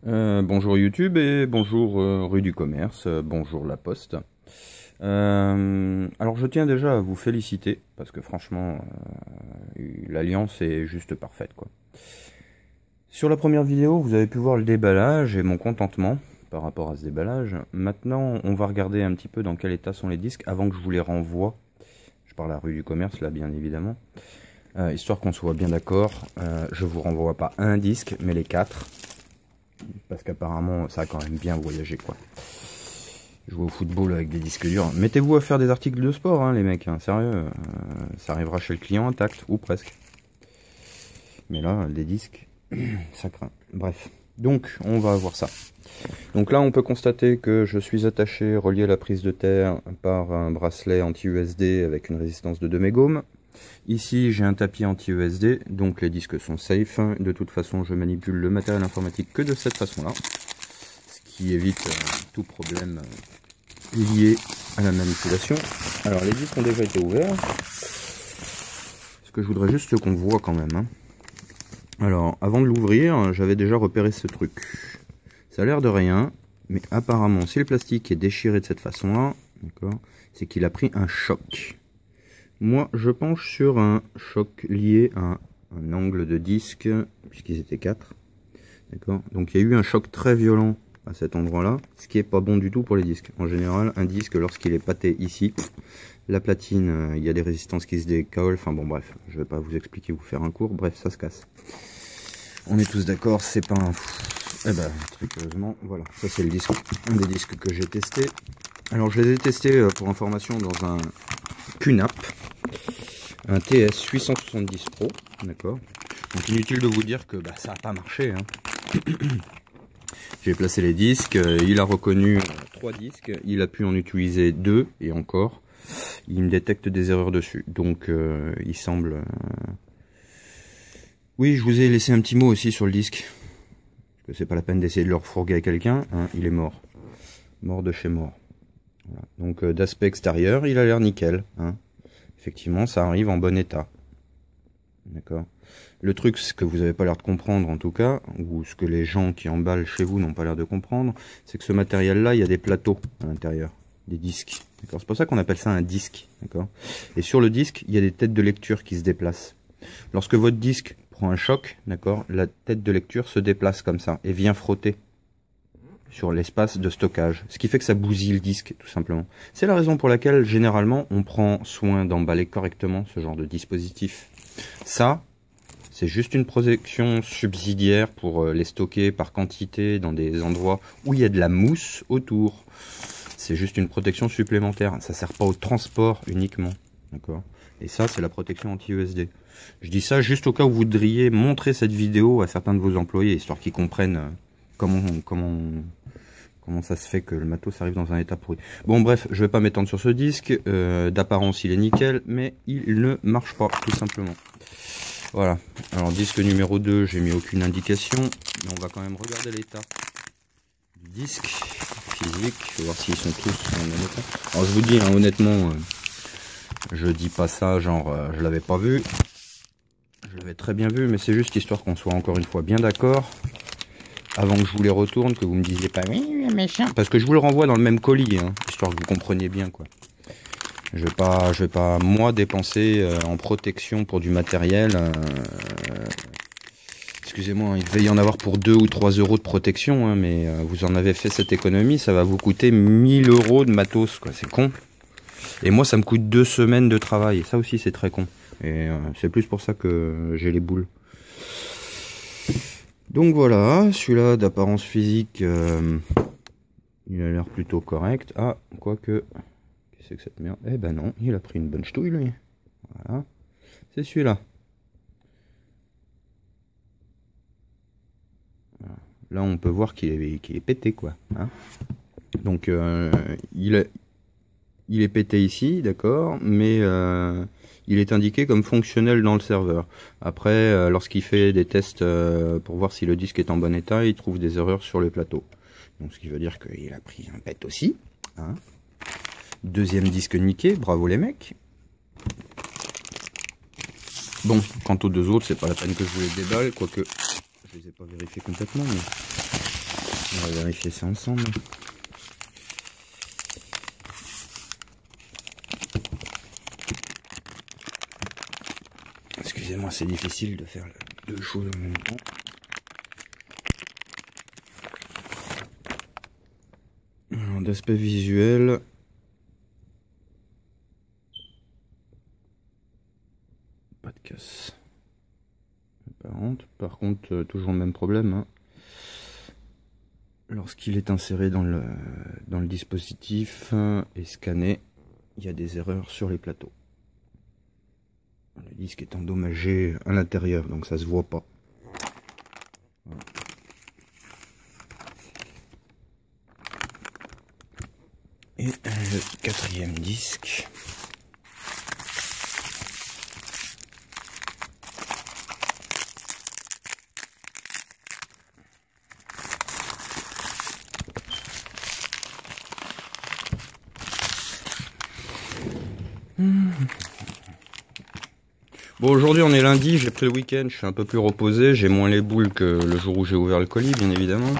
Bonjour YouTube et bonjour rue du Commerce, bonjour La Poste. Alors je tiens déjà à vous féliciter parce que franchement l'alliance est juste parfaite quoi. Sur la première vidéo vous avez pu voir le déballage et mon contentement par rapport à ce déballage. Maintenant on va regarder un petit peu dans quel état sont les disques avant que je vous les renvoie. Je parle à la rue du Commerce là bien évidemment. Histoire qu'on soit bien d'accord, je vous renvoie pas un disque mais les 4. Parce qu'apparemment ça a quand même bien voyagé quoi. Jouer au football avec des disques durs. Mettez-vous à faire des articles de sport hein, les mecs, hein, sérieux. Ça arrivera chez le client intact, ou presque. Mais là, des disques, ça craint. Bref, donc on va voir ça. Donc là on peut constater que je suis attaché, relié à la prise de terre par un bracelet anti-USD avec une résistance de 2 mégawatts. Ici j'ai un tapis anti-USD, donc les disques sont safe. De toute façon je manipule le matériel informatique que de cette façon là, ce qui évite tout problème lié à la manipulation. Alors les disques ont déjà été ouverts, ce que je voudrais juste qu'on voit quand même hein. Alors avant de l'ouvrir j'avais déjà repéré ce truc, ça a l'air de rien, mais apparemment si le plastique est déchiré de cette façon là, d'accord, c'est qu'il a pris un choc. Moi, je penche sur un choc lié à un angle de disque, puisqu'ils étaient 4. D'accord. Donc, il y a eu un choc très violent à cet endroit-là, ce qui est pas bon du tout pour les disques. En général, un disque, lorsqu'il est pâté ici, la platine, il y a des résistances qui se décollent. Enfin bon, bref, je vais pas vous expliquer, vous faire un cours. Bref, ça se casse. On est tous d'accord, c'est pas un... Eh ben, très curieusement, voilà. Ça, c'est le disque, un des disques que j'ai testé. Alors, je les ai testés, pour information, dans un QNAP. Un TS 870 Pro, d'accord. Donc inutile de vous dire que ça n'a pas marché. Hein. J'ai placé les disques, il a reconnu 3 disques, il a pu en utiliser 2 et encore. Il me détecte des erreurs dessus, donc il semble... Oui, je vous ai laissé un petit mot aussi sur le disque. Parce que c'est pas la peine d'essayer de le refourguer à quelqu'un, hein, il est mort. Mort de chez mort. Voilà. Donc d'aspect extérieur, il a l'air nickel. Hein. Effectivement, ça arrive en bon état. D'accord. Le truc, ce que vous n'avez pas l'air de comprendre en tout cas, ou ce que les gens qui emballent chez vous n'ont pas l'air de comprendre, c'est que ce matériel-là, il y a des plateaux à l'intérieur, des disques. D'accord. C'est pour ça qu'on appelle ça un disque. D'accord. Et sur le disque, il y a des têtes de lecture qui se déplacent. Lorsque votre disque prend un choc, d'accord, la tête de lecture se déplace comme ça et vient frotter sur l'espace de stockage, ce qui fait que ça bousille le disque tout simplement. C'est la raison pour laquelle généralement on prend soin d'emballer correctement ce genre de dispositif. Ça, c'est juste une protection subsidiaire pour les stocker par quantité dans des endroits où il y a de la mousse autour. C'est juste une protection supplémentaire, ça sert pas au transport uniquement, d'accord. Et ça, c'est la protection anti-USD. Je dis ça juste au cas où vous voudriez montrer cette vidéo à certains de vos employés, histoire qu'ils comprennent comment ça se fait que le matos arrive dans un état pourri. Bon bref, je vais pas m'étendre sur ce disque, d'apparence il est nickel, mais il ne marche pas, tout simplement. Voilà, alors disque numéro 2, j'ai mis aucune indication, mais on va quand même regarder l'état du disque physique, je vais voir s'ils sont tous en même état. Alors je vous dis, hein, honnêtement, je dis pas ça genre je l'avais pas vu, je l'avais très bien vu, mais c'est juste histoire qu'on soit encore une fois bien d'accord. Avant que je vous les retourne, que vous me disiez pas oui, méchant. Parce que je vous le renvoie dans le même colis, hein, histoire que vous compreniez bien quoi. Je vais pas moi dépenser en protection pour du matériel. Excusez-moi, il devait y en avoir pour 2 ou 3 euros de protection, hein, mais vous en avez fait cette économie, ça va vous coûter 1000 euros de matos, quoi. C'est con. Et moi, ça me coûte 2 semaines de travail. Et ça aussi, c'est très con. Et c'est plus pour ça que j'ai les boules. Donc voilà, celui-là d'apparence physique, il a l'air plutôt correct. Ah, quoique, qu'est-ce que c'est que cette merde? Eh ben non, il a pris une bonne ch'touille lui. Voilà, c'est celui-là. Voilà. Là on peut voir qu'il est pété quoi. Hein, donc il est pété ici, d'accord, mais il est indiqué comme fonctionnel dans le serveur. Après, lorsqu'il fait des tests pour voir si le disque est en bon état, il trouve des erreurs sur le plateau. Donc ce qui veut dire qu'il a pris un pet aussi. Hein. Deuxième disque niqué, bravo les mecs. Bon, quant aux deux autres, c'est pas la peine que je vous les déballe, quoique je les ai pas vérifiés complètement. Mais... On va vérifier ça ensemble. Excusez-moi, c'est difficile de faire deux choses en même temps. D'aspect visuel, pas de casse apparente. Par contre, toujours le même problème, hein. Lorsqu'il est inséré dans le dispositif et scanné, il y a des erreurs sur les plateaux. Le disque est endommagé à l'intérieur, donc ça se voit pas. Voilà. Et le quatrième disque. Bon, aujourd'hui on est lundi, j'ai pris le week-end, je suis un peu plus reposé, j'ai moins les boules que le jour où j'ai ouvert le colis, bien évidemment.